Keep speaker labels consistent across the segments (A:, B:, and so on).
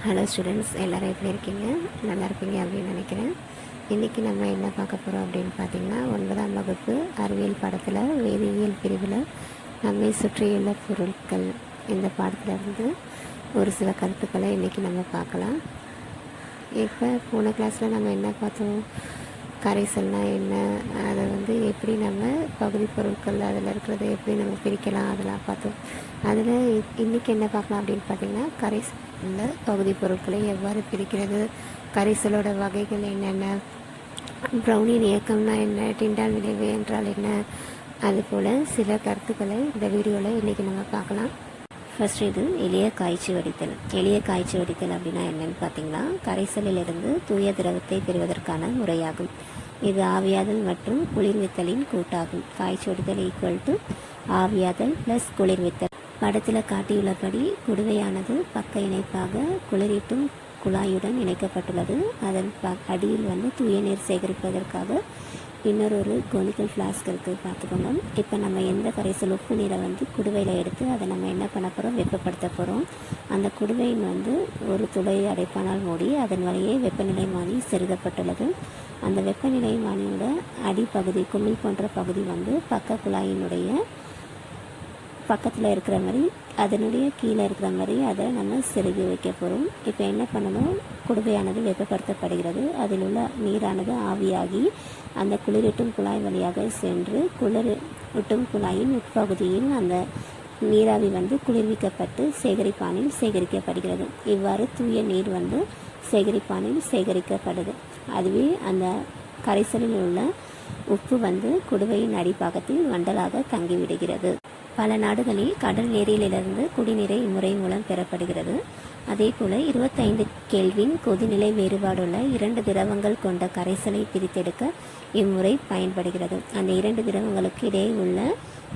A: Hello students, எல்லோரும் எப்படி இருக்கீங்க? நல்லா இருப்பீங்க அப்படின்னு நினைக்கிறேன். இன்றைக்கி நம்ம என்ன பார்க்க போகிறோம் அப்படின்னு பார்த்திங்கன்னா, 9ஆம் வகுப்பு அறிவியல் பாடத்தில் வேதியியல் பிரிவில் நம்மை சுற்றியுள்ள பொருட்கள் இந்த பாடத்திலிருந்து ஒரு சில கருத்துக்களை இன்றைக்கி நம்ம பார்க்கலாம். இப்போ போன கிளாஸில் நம்ம என்ன பார்த்தோம்? கரைசல்னால் என்ன, அதை எப்படி நம்ம பகுதி பொருட்கள் அதில் இருக்கிறத எப்படி நம்ம பிரிக்கலாம் அதெல்லாம் பார்த்தோம். அதில் இன்றைக்கி என்ன பார்க்கலாம் அப்படின்னு பார்த்திங்கன்னா, கரைசலில் பகுதி பொருட்களை எவ்வாறு பிரிக்கிறது, கரைசலோட வகைகள் என்னென்ன, ப்ரௌனின் இயக்கம்னா என்ன, டிண்டால் விளைவு என்றால் என்ன, அதுபோல் சில கருத்துக்களை இந்த வீடியோவில் இன்றைக்கி நம்ம பார்க்கலாம். ஃபர்ஸ்ட் இது எளிய காய்ச்சி வடித்தல். எளிய காய்ச்சி வடித்தல் அப்படின்னா என்னென்னு பார்த்திங்கன்னா, கரைசலிலிருந்து தூய திரவத்தை பெறுவதற்கான முறையாகும். இது ஆவியாதல் மற்றும் குளிர்வித்தலின் கூட்டாகும். காய்ச்சி வடித்தல் ஈக்குவல் டு ஆவியாதல் ப்ளஸ் குளிர்வித்தல். படத்தில் காட்டியுள்ளபடி குடுவையானது பக்க இணைப்பாக குளிரீட்டும் குழாயுடன் இணைக்கப்பட்டுள்ளது. அதன் அடியில் தூய நீர் சேகரிப்பதற்காக இன்னொரு கோனிக்கல் ஃப்ளாஸ்க் இருக்குது, பார்த்துக்கோங்க. இப்போ நம்ம எந்த கரைசல் உப்பு நீரை குடுவையில் எடுத்து அதை நம்ம என்ன பண்ண போகிறோம், வெப்பப்படுத்த போகிறோம். அந்த குடுவையின் ஒரு துளை அடைப்பானால் மூடி அதன் வழியே வெப்பநிலை மானி செருகப்பட்டுள்ளது. அந்த வெப்பநிலை மானியோட அடிப்பகுதி குமிழ் போன்ற பகுதி பக்க குழாயினுடைய பக்கத்தில் இருக்கிற மாதிரி, அதனுடைய கீழே இருக்கிற மாதிரி அதை நம்ம செருகி வைக்க போகிறோம். இப்போ என்ன பண்ணணும், குடுவையானது வெப்பப்படுத்தப்படுகிறது. அதில் உள்ள நீரானது ஆவியாகி அந்த குளிரூட்டும் குழாய் வழியாக சென்று குளிரூட்டும் குழாயின் உட்பகுதியில் அந்த நீராவி குளிர்விக்கப்பட்டு சேகரிப்பானில் சேகரிக்கப்படுகிறது. இவ்வாறு தூய நீர் சேகரிப்பானில் சேகரிக்கப்படுது. அதுவே அந்த கரைசலில் உள்ள உப்பு குடுவையின் அடிப்பாகத்தில் வண்டலாக தங்கிவிடுகிறது. பல நாடுகளில் கடல் நீரிலிருந்து குடிநீரை இம்முறை மூலம் பெறப்படுகிறது. அதே போல் 25 கெல்வின் கொதிநிலை வேறுபாடுள்ள 2 திரவங்கள் கொண்ட கரைசலை பிரித்தெடுக்க இம்முறை பயன்படுகிறது. அந்த 2 திரவங்களுக்கு இடையே உள்ள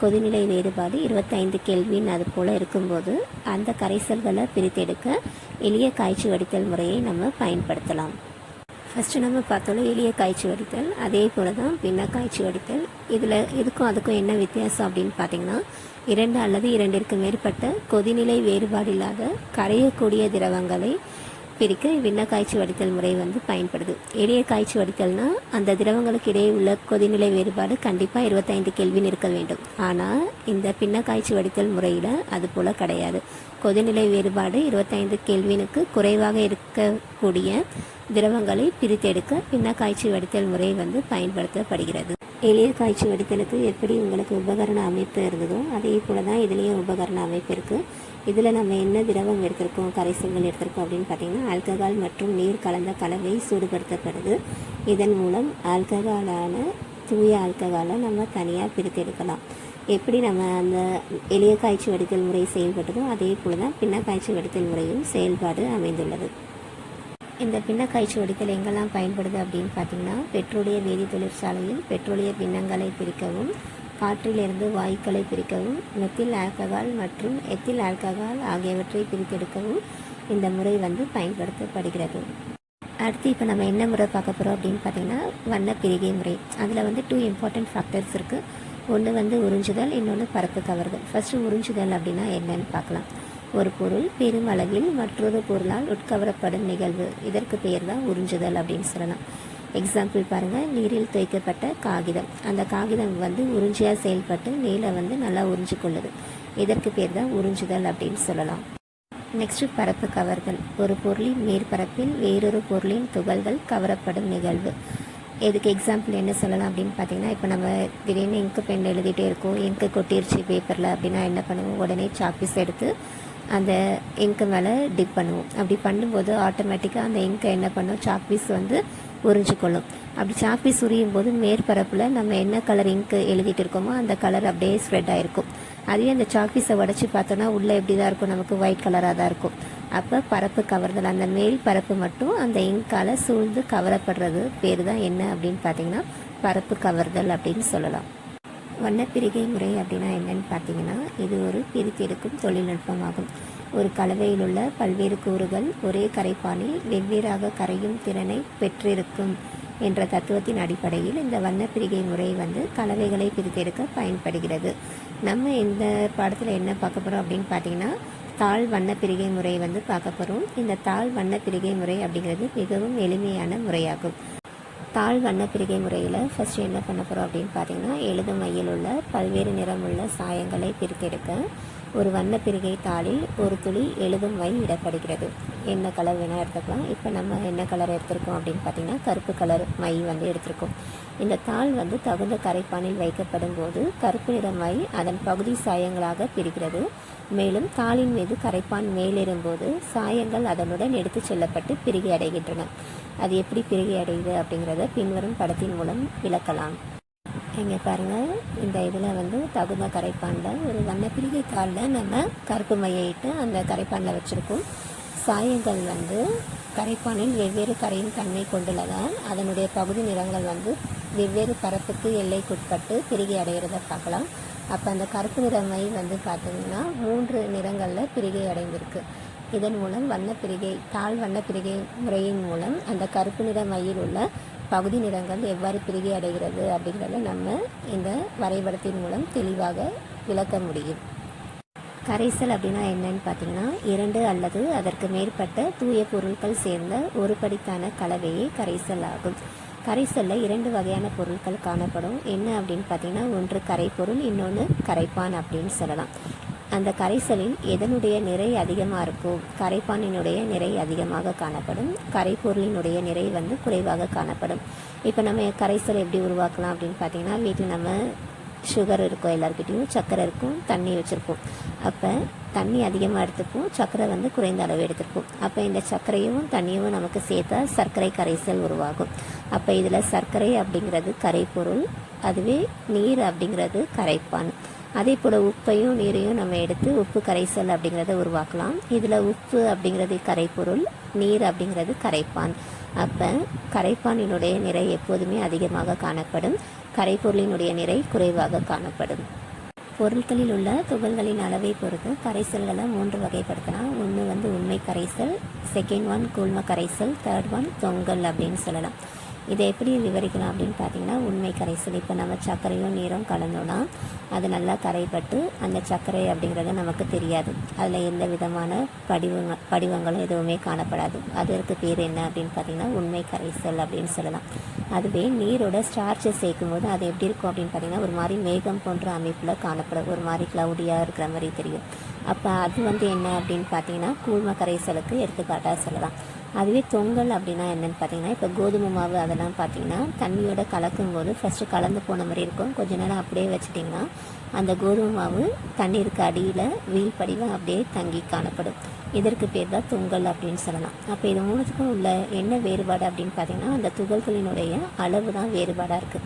A: கொதிநிலை வேறுபாடு 25 கெல்வின் அது போல் இருக்கும்போது அந்த கரைசல்களை பிரித்தெடுக்க எளிய காய்ச்சி வடித்தல் முறையை நம்ம பயன்படுத்தலாம். ஃபஸ்ட்டு நம்ம பார்த்தோம் எளிய காய்ச்சி வடித்தல், அதே போல் தான் பின்ன காய்ச்சி வடித்தல். இதுக்கும் அதுக்கும் என்ன வித்தியாசம் அப்படின்னு பார்த்தீங்கன்னா, 2 அல்லது 2ற்கு மேற்பட்ட கொதிநிலை வேறுபாடு இல்லாத கரையக்கூடிய திரவங்களை பிரிக்க பின்ன காய்ச்சி வடித்தல் முறை பயன்படுது. எளிய காய்ச்சி வடித்தல்னா அந்த திரவங்களுக்கு இடையே உள்ள கொதிநிலை வேறுபாடு கண்டிப்பாக 25 கெல்வின் இருக்க வேண்டும். ஆனால் இந்த பின்ன காய்ச்சி வடித்தல் முறையில் அது போல் கிடையாது. கொதிநிலை வேறுபாடு 25 கெல்வினுக்கு குறைவாக இருக்கக்கூடிய திரவங்களை பிரித்தெடுக்க பின்ன காய்ச்சி வடித்தல் முறை பயன்படுத்தப்படுகிறது. எளிய காய்ச்சி வடித்தலுக்கு எப்படி உங்களுக்கு உபகரண அமைப்பு இருந்ததோ அதே போல தான் இதுலேயும் உபகரண அமைப்பு இருக்குது. இதில் நம்ம என்ன திரவம் எடுத்திருக்கோம், கரைசல்கள் எடுத்திருக்கோம் அப்படின்னு பார்த்தீங்கன்னா, ஆல்கஹால் மற்றும் நீர் கலந்த கலவை சூடுபடுத்தப்படுது. இதன் மூலம் ஆல்கஹாலான தூய ஆல்கஹாலை நம்ம தனியாக பிரித்தெடுக்கலாம். எப்படி நம்ம அந்த எளிய காய்ச்சி வடித்தல் முறை செயல்பட்டதோ அதே போல தான் பின்ன காய்ச்சி வடித்தல் முறையும் செயல்பாடு அமைந்துள்ளது. இந்த பின்ன காய்ச்சி வடித்தல் எங்கெல்லாம் பயன்படுது அப்படின்னு பார்த்தீங்கன்னா, பெட்ரோலிய வேதி தொழிற்சாலையில் பெட்ரோலிய பின்னங்களை பிரிக்கவும், காற்றிலிருந்து வாயுக்களை பிரிக்கவும், மெத்தில் ஆல்கஹால் மற்றும் எத்தில் ஆல்கஹால் ஆகியவற்றை பிரித்தெடுக்கவும் இந்த முறை பயன்படுத்தப்படுகிறது. அடுத்து இப்போ நம்ம என்ன முறை பார்க்க போகிறோம் அப்படின்னு பார்த்தீங்கன்னா, வண்ண பிரிகை முறை. அதில் 2 இம்பார்ட்டன்ட் ஃபேக்டர்ஸ் இருக்குது. ஒன்று உறிஞ்சுதல், இன்னொன்று பரப்பு கவர்தல். ஃபஸ்ட்டு உறிஞ்சுதல் அப்படின்னா என்னன்னு பார்க்கலாம். ஒரு பொருள் பெரும் அளவில் மற்றொரு பொருளால் உட்கவரப்படும் நிகழ்வு, இதற்கு பேர் தான் உறிஞ்சுதல் அப்படின்னு சொல்லலாம். எக்ஸாம்பிள் பாருங்கள், நீரில் துவைக்கப்பட்ட காகிதம். அந்த காகிதம் உறிஞ்சியாக செயல்பட்டு நீரை நல்லா உறிஞ்சு கொள்ளுது. இதற்கு பேர் தான் உறிஞ்சுதல் அப்படின்னு சொல்லலாம். நெக்ஸ்ட்டு பரப்பு கவர்தல். ஒரு பொருளின் மேற்பரப்பில் வேறொரு பொருளின் துகள்கள் கவரப்படும் நிகழ்வு. இதுக்கு எக்ஸாம்பிள் என்ன சொல்லலாம் அப்படின்னு பார்த்தீங்கன்னா, இப்போ நம்ம திடீர்னு இங்கு பென் எழுதிட்டே இருக்கோம், இங்கு கொட்டிருச்சு பேப்பரில் அப்படின்னா என்ன பண்ணுவோம், உடனே சாப்பீஸ் எடுத்து அந்த இங்கு மேலே டிப் பண்ணுவோம். அப்படி பண்ணும்போது ஆட்டோமேட்டிக்காக அந்த இங்கை என்ன பண்ணும், சாப்பீஸ் உறிஞ்சிக்கொள்ளும். அப்படி சாப்பீஸ் உரியும் போது மேற்பரப்பில் நம்ம என்ன கலர் இங்கு எழுதிட்டு இருக்கோமோ அந்த கலர் அப்படியே ஸ்ப்ரெட் ஆகிருக்கும். அதே அந்த சாப்பீஸை உடச்சி பார்த்தோன்னா உள்ளே எப்படி தான் இருக்கும், நமக்கு ஒயிட் கலராக தான் இருக்கும். அப்போ பரப்பு கவர்தல், அந்த மேல் பரப்பு மட்டும் அந்த இங்கால் சூழ்ந்து கவரப்படுறது பேர் தான் என்ன அப்படின்னு பார்த்தீங்கன்னா பரப்பு கவர்தல் அப்படின்னு சொல்லலாம். வண்ணப்பிரிகை முறை அப்படின்னா என்னன்னு பார்த்தீங்கன்னா, இது ஒரு பிரித்தெடுக்கும் தொழில்நுட்பமாகும். ஒரு கலவையில் உள்ள பல்வேறு கூறுகள் ஒரே கரைப்பானில் வெவ்வேறாக கரையும் திறனை பெற்றிருக்கும் என்ற தத்துவத்தின் அடிப்படையில் இந்த வண்ணப்பிரிகை முறை கலவைகளை பிரித்தெடுக்க பயன்படுகிறது. நம்ம இந்த பாடத்தில் என்ன பார்க்க போகிறோம் அப்படின்னு பார்த்தீங்கன்னா, தாள் வண்ண பிரிகை முறை வந்து பார்க்க போகிறோம். இந்த தாள் வண்ண பிரிகை முறை அப்படிங்கிறது மிகவும் எளிமையான முறையாகும். தாள் வண்ண பிரிகை முறையில் ஃபஸ்ட்டு என்ன பண்ண போகிறோம் அப்படின்னு பார்த்தீங்கன்னா, எழுதும் மையில் உள்ள பல்வேறு நிறமுள்ள சாயங்களை பிரித்தெடுக்க ஒரு வண்ண பிரிகை தாளில் ஒரு துளி எழுதும் மை இடப்படுகிறது. என்ன கலர் வேணால் எடுத்துக்கலாம். இப்போ நம்ம என்ன கலர் எடுத்திருக்கோம் அப்படின்னு பார்த்தீங்கன்னா, கருப்பு கலர் மை வந்து எடுத்திருக்கோம். இந்த தாள் வந்து தகுந்த கரைப்பானில் வைக்கப்படும் போது கருப்பு நிற மை அதன் பகுதி சாயங்களாக பிரிகிறது. மேலும் தாளின் மீது கரைப்பான் மேலேறும்போது சாயங்கள் அதனுடன் எடுத்து செல்லப்பட்டு பிரிகை அடைகின்றன. அது எப்படி பிரிகை அடையுது அப்படிங்கிறத பின்வரும் படத்தின் மூலம் விளக்கலாம். இங்கே பாருங்கள், இந்த இதில் வந்து தகுந்த கரைப்பானில் ஒரு வண்ணப்பிரிகை தாளில் நம்ம கருப்பு மையிட்டு அந்த கரைப்பானில் வச்சுருக்கோம். சாயங்கள் வந்து கரைப்பானில் வெவ்வேறு கரையும் தன்மை கொண்டுள்ளதால் அதனுடைய பகுதி நிறங்கள் வந்து வெவ்வேறு பரப்புக்கு எல்லைக்குட்பட்டு பிரிகை அடைகிறத பார்க்கலாம். அப்போ அந்த கருப்பு நிற மை வந்து பார்த்திங்கன்னா 3 நிறங்களில் பிரிகை அடைந்திருக்கு. இதன் மூலம் வண்ணப்பிரிகை தாள் வண்ணப்பிரிகை முறையின் மூலம் அந்த கருப்பு நிற மையில் உள்ள பகுதி நிறங்கள் எவ்வாறு பிரிகை அடைகிறது அப்படிங்கிறத நம்ம இந்த வரைபடத்தின் மூலம் தெளிவாக விளக்க முடியும். கரைசல் அப்படின்னா என்னன்னு பார்த்தீங்கன்னா, 2 அல்லது அதற்கு மேற்பட்ட தூய பொருட்கள் சேர்ந்த ஒரு படித்தான கலவையே கரைசல் ஆகும். கரைசலில் 2 வகையான பொருட்கள் காணப்படும். என்ன அப்படின்னு பார்த்தீங்கன்னா, ஒன்று கரைப்பொருள், இன்னொன்று கரைப்பான் அப்படின்னு சொல்லலாம். அந்த கரைசலில் எதனுடைய நிறை அதிகமாக இருக்கும், கரைப்பானினுடைய நிறை அதிகமாக காணப்படும், கரைப்பொருளினுடைய நிறை வந்து குறைவாக காணப்படும். இப்போ நம்ம கரைசல் எப்படி உருவாக்கலாம் அப்படின்னு பார்த்தீங்கன்னா, வீட்டில் நம்ம சுகர் இருக்கும், எல்லாருக்கிட்டையும் சர்க்கரை இருக்கும், தண்ணி வச்சுருப்போம். அப்போ தண்ணி அதிகமாக எடுத்துப்போம், சர்க்கரை வந்து குறைந்த அளவு எடுத்துருப்போம். அப்போ இந்த சர்க்கரையும் தண்ணியும் நமக்கு சேர்த்தா சர்க்கரை கரைசல் உருவாகும். அப்போ இதில் சர்க்கரை அப்படிங்கிறது கரைப்பொருள், அதுவே நீர் அப்படிங்கிறது கரைப்பான். அதே போல் உப்பையும் நீரையும் நம்ம எடுத்து உப்பு கரைசல் அப்படிங்கிறத உருவாக்கலாம். இதில் உப்பு அப்படிங்கிறது கரைப்பொருள், நீர் அப்படிங்கிறது கரைப்பான். அப்போ கரைப்பானினுடைய நிறை எப்போதுமே அதிகமாக காணப்படும், கரைப்பொருளினுடைய நிறை குறைவாக காணப்படும். பொருட்களில் உள்ள துகள்களின் அளவை பொறுத்து கரைசல்களை 3 வகைப்படுத்தலாம். ஒன்று வந்து உண்மை கரைசல், செகண்ட் ஒன் கூழ்ம கரைசல், தேர்ட் ஒன் தொங்கல் அப்படின்னு சொல்லலாம். இதை எப்படி விவரிக்கலாம் அப்படின்னு பார்த்தீங்கன்னா, உண்மை கரைசல், இப்போ நம்ம சர்க்கரையும் நீரும் கலந்தோன்னா அது நல்லா கரைப்பட்டு அந்த சர்க்கரை அப்படிங்கிறது நமக்கு தெரியாது. அதில் எந்த விதமான படிவங்களும் எதுவுமே காணப்படாது. அதற்கு பேர் என்ன அப்படின்னு பார்த்தீங்கன்னா உண்மை கரைசல் அப்படின்னு சொல்லலாம். அதுவே நீரோட ஸ்டார்ச்சை சேர்க்கும் போது அது எப்படி இருக்கும் அப்படின்னு பார்த்தீங்கன்னா, ஒரு மாதிரி மேகம் போன்ற அமைப்பில் காணப்படும், ஒரு மாதிரி க்ளவுடியாக இருக்கிற மாதிரி தெரியும். அப்போ அது வந்து என்ன அப்படின்னு பார்த்தீங்கன்னா கூழ்ம கரைசலுக்கு எடுத்துக்காட்டாக சொல்லலாம். அதுவே தொங்கல் அப்படின்னா என்னென்னு பார்த்தீங்கன்னா, இப்போ கோதுமை மாவு அதெல்லாம் பார்த்தீங்கன்னா தண்ணியோட கலக்கும் போது ஃபஸ்ட்டு கலந்து போன மாதிரி இருக்கும். கொஞ்ச நேரம் அப்படியே வச்சுட்டிங்கன்னா அந்த கோதுமை மாவு தண்ணீருக்கு அடியில் வீல் படிவம் அப்படியே தங்கி காணப்படும். இதற்கு பேர் தான் தொங்கல் அப்படின்னு சொல்லலாம். அப்போ இது 3த்துக்கும் உள்ள என்ன வேறுபாடு அப்படின்னு பார்த்தீங்கன்னா, அந்த துகள்களினுடைய அளவு தான் வேறுபாடாக இருக்குது.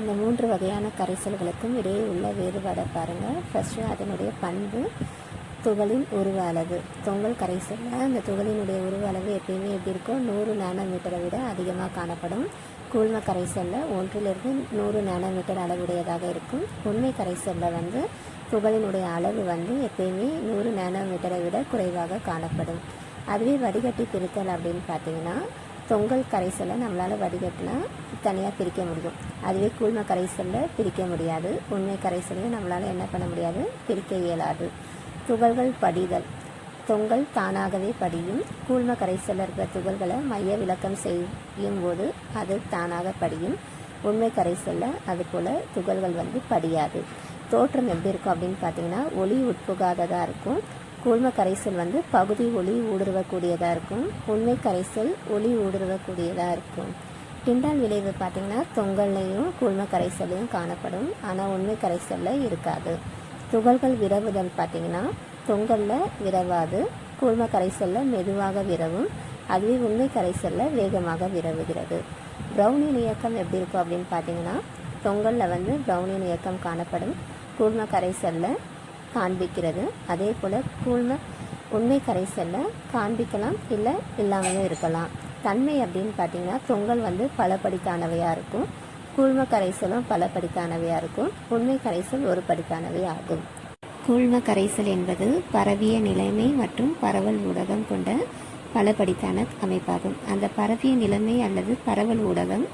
A: இந்த 3 வகையான கரைசல்களுக்கும் இடையே உள்ள வேறுபாடை பாருங்கள். ஃபஸ்ட்டு அதனுடைய பண்பு, துகளின் உருவ அளவு. தொங்கல் கரைசலில் அந்த துகளினுடைய உருவ அளவு எப்பயுமே எப்படி இருக்கும், 100 நானோமீட்டரை விட அதிகமாக காணப்படும். கூழ்ம கரைசலில் 1லிருந்து 100 நானோமீட்டர் அளவுடையதாக இருக்கும். உண்மை கரைசலில் வந்து துகளினுடைய அளவு வந்து எப்பயுமே 100 நானோமீட்டரை விட குறைவாக காணப்படும். அதுவே வடிகட்டி பிரித்தல் அப்படின்னு பார்த்தீங்கன்னா, தொங்கல் கரைசலை நம்மளால் வடிகட்டினா தனியாக பிரிக்க முடியும். அதுவே கூழ்ம கரைசலில் பிரிக்க முடியாது. உண்மை கரைசலையும் நம்மளால் என்ன பண்ண முடியாது, பிரிக்க இயலாது. துகள்கள் படிதல், தொங்கல் தானாகவே படியும். கூழ்ம கரைசலில் இருக்கிற துகள்களை மைய விலக்கம் செய்யும் போது அது தானாக படியும். உண்மை கரைசலில் அது போல் துகள்கள் வந்து படியாது. தோற்றம் எப்படி இருக்கும் அப்படின்னு பார்த்தீங்கன்னா, ஒளி உட்புகாததாக இருக்கும். கூழ்ம கரைசல் வந்து பகுதி ஒளி ஊடுருவக்கூடியதாக இருக்கும். உண்மை கரைசல் ஒளி ஊடுருவக்கூடியதாக இருக்கும். டிண்டால் விளைவு பார்த்திங்கன்னா தொங்கல்லையும் கூழ்ம கரைசல்லையும் காணப்படும், ஆனால் உண்மை கரைசலில் இருக்காது. துகள்கள் விரவுதல் பார்த்திங்கன்னா தொங்கலில் விரவாது, கூழ்ம கரைசலில் மெதுவாக விரவும். அதுவே உண்மை கரைசலில் வேகமாக விரவுகிறது. ப்ரௌனின் இயக்கம் எப்படி இருக்கும் அப்படின்னு பார்த்தீங்கன்னா, தொங்கலில் வந்து ப்ரௌனின் இயக்கம் காணப்படும், கூழ்ம கரைசலில் காண்பிக்கிறது. அதே போல் உண்மை கரைசலில் காண்பிக்கலாம், இல்லை இல்லாமலும் இருக்கலாம். தன்மை அப்படின்னு பார்த்தீங்கன்னா, தொங்கல் வந்து பலபடித்தானவையாக இருக்கும், கூழ்ம கரைசலும் பலபடித்தானவையாக இருக்கும், உண்மை கரைசல் ஒரு படித்தானவை ஆகும். கூழ்ம கரைசல் என்பது பரவிய நிலைமை மற்றும் பரவல் ஊடகம் கொண்ட பலபடித்தான அமைப்பாகும். அந்த பரவிய நிலைமை அல்லது பரவல் ஊடகம்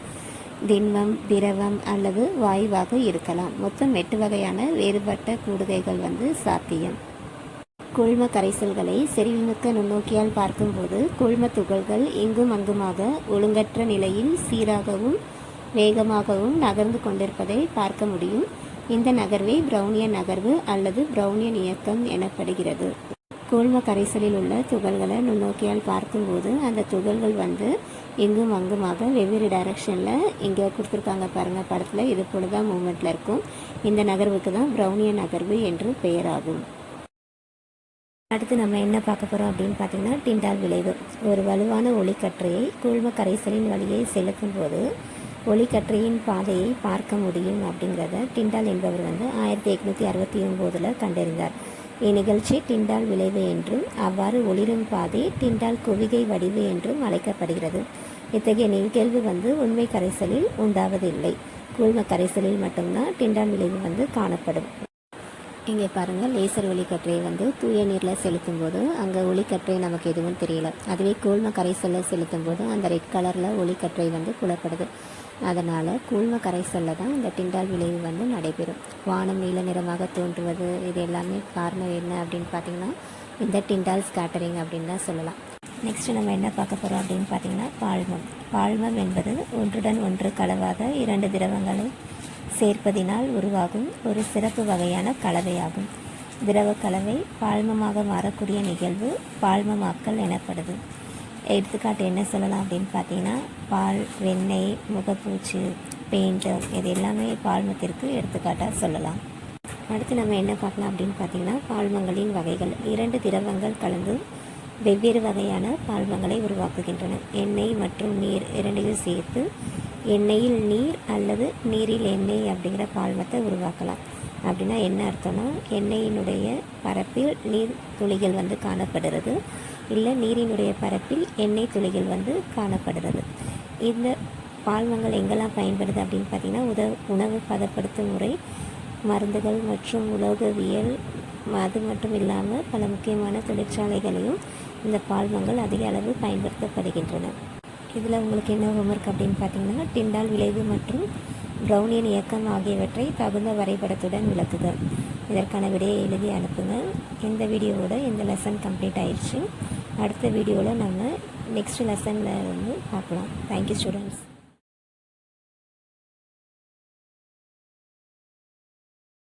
A: திண்மம், திரவம் அல்லது வாயுவாக இருக்கலாம். மொத்தம் 8 வகையான வேறுபட்ட கூடுகைகள் வந்து சாத்தியம். கூழ்ம கரைசல்களை செறிவுமிக்க நுண்ணோக்கியால் பார்க்கும்போது கூழ்ம துகள்கள் எங்கும் அங்குமாக ஒழுங்கற்ற நிலையில் சீராகவும் வேகமாகவும் நகர்ந்து கொண்டிருப்பதை பார்க்க முடியும். இந்த நகர்வே பிரவுனியன் நகர்வு அல்லது பிரவுனியன் இயக்கம் எனப்படுகிறது. கூழ்ம கரைசலில் உள்ள துகள்களை நுண்ணோக்கியால் பார்க்கும்போது அந்த துகள்கள் எங்கும் அங்குமாக வெவ்வேறு டைரக்ஷனில் இங்கே கொடுத்துருக்காங்க பாருங்கள் படத்தில், இது போல தான் மூமெண்ட்டில் இருக்கும். இந்த நகர்வுக்கு தான் பிரவுனியன் நகர்வு என்று பெயராகும். அடுத்து நம்ம என்ன பார்க்க போகிறோம் அப்படின்னு பார்த்தீங்கன்னா டிண்டால் விளைவு. ஒரு வலுவான ஒளிக்கற்றையை கூழ்ம கரைசலின் வழியை செலுத்தும் போது ஒளிக்கற்றையின் பாதையை பார்க்க முடியும் அப்படிங்கிறத டிண்டால் என்பவர் 1869 கண்டறிந்தார். இந்நிகழ்ச்சி டிண்டால் விளைவு என்றும் அவ்வாறு ஒளிரும் பாதை டிண்டால் குவிகை வடிவு என்றும் அழைக்கப்படுகிறது. இத்தகைய நிகழ்வு உண்மை கரைசலில் உண்டாவதில்லை. கூழ்ம கரைசலில் மட்டும்தான் டிண்டால் விளைவு காணப்படும். இங்கே பாருங்கள், லேசர் ஒளிக்கற்றையை தூய நீரில் செலுத்தும் போது அங்கே ஒளிக்கற்றை நமக்கு எதுவும் தெரியல. அதுவே கூழ்ம கரைசலில் செலுத்தும் போது அந்த ரெட் கலரில் ஒளிக்கற்றை புலப்படுது. அதனால் கூழ்ம கரைசலில் தான் இந்த டிண்டால் விளைவு நடைபெறும். வானம் நீல நிறமாக தோன்றுவது இது எல்லாமே காரணம் என்ன அப்படின்னு பார்த்திங்கன்னா இந்த டிண்டால் ஸ்கேட்டரிங் அப்படின்னு தான் சொல்லலாம். நெக்ஸ்ட்டு நம்ம என்ன பார்க்க போகிறோம் அப்படின்னு பார்த்திங்கன்னா பால்மம். பால்மம் என்பது ஒன்றுடன் ஒன்று கலவாத 2 திரவங்களை சேர்ப்பதினால் உருவாகும் ஒரு சிறப்பு வகையான கலவையாகும். திரவ கலவை பால்மமாக மாறக்கூடிய நிகழ்வு பால்மமாக்கல் எனப்படுது. எடுத்துக்காட்டு என்ன சொல்லலாம் அப்படின்னு பார்த்தீங்கன்னா பால், வெண்ணெய், முகப்பூச்சு, பெயிண்ட்டு இது எல்லாமே பால்மத்திற்கு எடுத்துக்காட்டாக சொல்லலாம். அடுத்து நம்ம என்ன பார்க்கலாம் அப்படின்னு பார்த்தீங்கன்னா பால்மங்களின் வகைகள். 2 திரவங்கள் கலந்து வெவ்வேறு வகையான பால்மங்களை உருவாக்குகின்றன. எண்ணெய் மற்றும் நீர் இரண்டையும் சேர்த்து எண்ணெயில் நீர் அல்லது நீரில் எண்ணெய் அப்படிங்கிற பால்மத்தை உருவாக்கலாம். அப்படின்னா என்ன அர்த்தம்னா எண்ணெயினுடைய பரப்பில் நீர் துளிகள் காணப்படுறது, இல்லை நீரினுடைய பரப்பில் எண்ணெய் துளிகள் காணப்படுறது. இந்த பால்மங்கள் எங்கெல்லாம் பயன்படுது அப்படின்னு பார்த்திங்கன்னா உணவு பதப்படுத்தும் முறை, மருந்துகள் மற்றும் உலோகவியல், அது மட்டும் இல்லாமல் பல முக்கியமான தொழிற்சாலைகளையும் இந்த பால்மங்கள் அதிக அளவு பயன்படுத்தப்படுகின்றன. இதில் உங்களுக்கு என்ன ஹோம்ஒர்க் அப்படின்னு பார்த்தீங்கன்னா டிண்டால் விளைவு மற்றும் பிரவுனியன் இயக்கம் ஆகியவற்றை தகுந்த வரைபடத்துடன் விளக்குக. இதற்கான விடையை எழுதி அனுப்புங்க. இந்த வீடியோவோட இந்த லெசன் கம்ப்ளீட் ஆயிடுச்சு. அடுத்த வீடியோவில் நம்ம நெக்ஸ்ட் லெசனில் பார்க்கலாம். Thank you students.